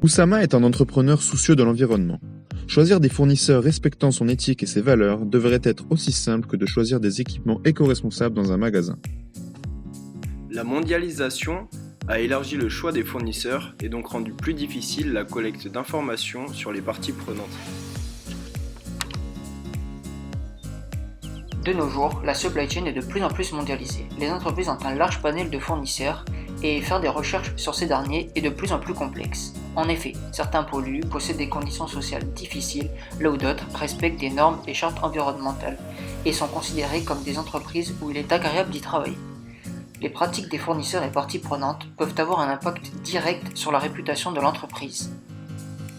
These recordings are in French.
Oussama est un entrepreneur soucieux de l'environnement. Choisir des fournisseurs respectant son éthique et ses valeurs devrait être aussi simple que de choisir des équipements éco-responsables dans un magasin. La mondialisation a élargi le choix des fournisseurs et donc rendu plus difficile la collecte d'informations sur les parties prenantes. De nos jours, la supply chain est de plus en plus mondialisée. Les entreprises ont un large panel de fournisseurs et faire des recherches sur ces derniers est de plus en plus complexe. En effet, certains polluent, possèdent des conditions sociales difficiles, là où d'autres respectent des normes et chartes environnementales et sont considérés comme des entreprises où il est agréable d'y travailler. Les pratiques des fournisseurs et parties prenantes peuvent avoir un impact direct sur la réputation de l'entreprise.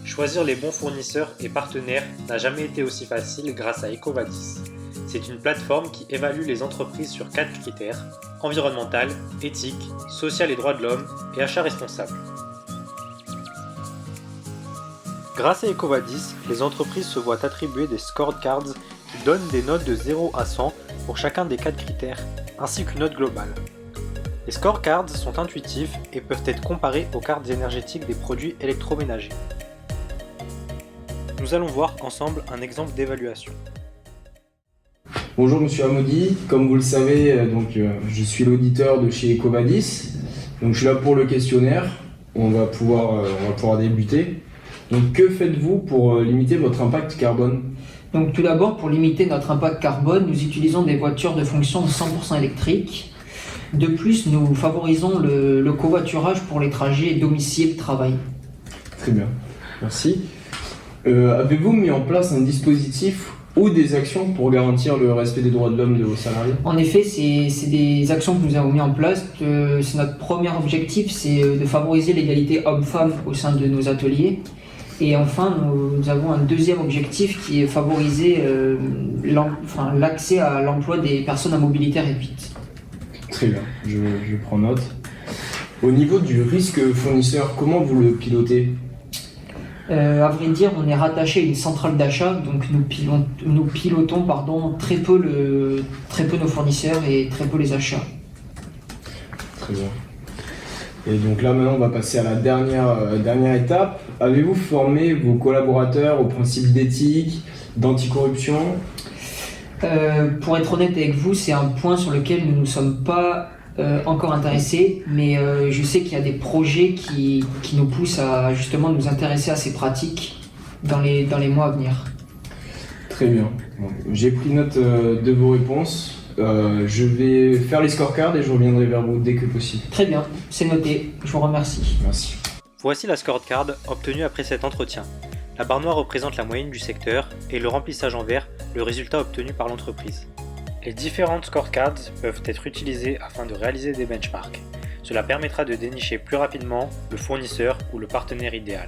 Choisir les bons fournisseurs et partenaires n'a jamais été aussi facile grâce à EcoVadis. C'est une plateforme qui évalue les entreprises sur 4 critères: environnemental, éthique, social et droits de l'homme et achat responsable. Grâce à EcoVadis, les entreprises se voient attribuer des scorecards qui donnent des notes de 0 à 100 pour chacun des 4 critères, ainsi qu'une note globale. Les scorecards sont intuitifs et peuvent être comparés aux cartes énergétiques des produits électroménagers. Nous allons voir ensemble un exemple d'évaluation. Bonjour Monsieur Amodi, comme vous le savez, je suis l'auditeur de chez EcoVadis. Donc je suis là pour le questionnaire. On va pouvoir débuter. Donc que faites-vous pour limiter votre impact carbone ? Donc tout d'abord, pour limiter notre impact carbone, nous utilisons des voitures de fonction 100% électriques. De plus, nous favorisons le covoiturage pour les trajets domicile-travail. Très bien, merci. Avez-vous mis en place un dispositif ou des actions pour garantir le respect des droits de l'homme de vos salariés ? En effet, c'est des actions que nous avons mis en place. C'est notre premier objectif, c'est de favoriser l'égalité homme-femme au sein de nos ateliers. Et enfin, nous avons un deuxième objectif qui est favoriser l'accès à l'emploi des personnes à mobilité réduite. Très bien, je prends note. Au niveau du risque fournisseur, comment vous le pilotez ? À vrai dire, on est rattaché à une centrale d'achat, donc nous pilotons très peu nos fournisseurs et très peu les achats. Très bien. Et donc là maintenant on va passer à la dernière étape. Avez-vous formé vos collaborateurs aux principes d'éthique, d'anticorruption ? Pour être honnête avec vous, c'est un point sur lequel nous ne sommes pas encore intéressés, mais je sais qu'il y a des projets qui nous poussent à justement nous intéresser à ces pratiques dans les mois à venir. Très bien. Bon, j'ai pris note de vos réponses. Je vais faire les scorecards et je reviendrai vers vous dès que possible. Très bien, c'est noté. Je vous remercie. Merci. Voici la scorecard obtenue après cet entretien. La barre noire représente la moyenne du secteur et le remplissage en vert, le résultat obtenu par l'entreprise. Les différentes scorecards peuvent être utilisées afin de réaliser des benchmarks. Cela permettra de dénicher plus rapidement le fournisseur ou le partenaire idéal.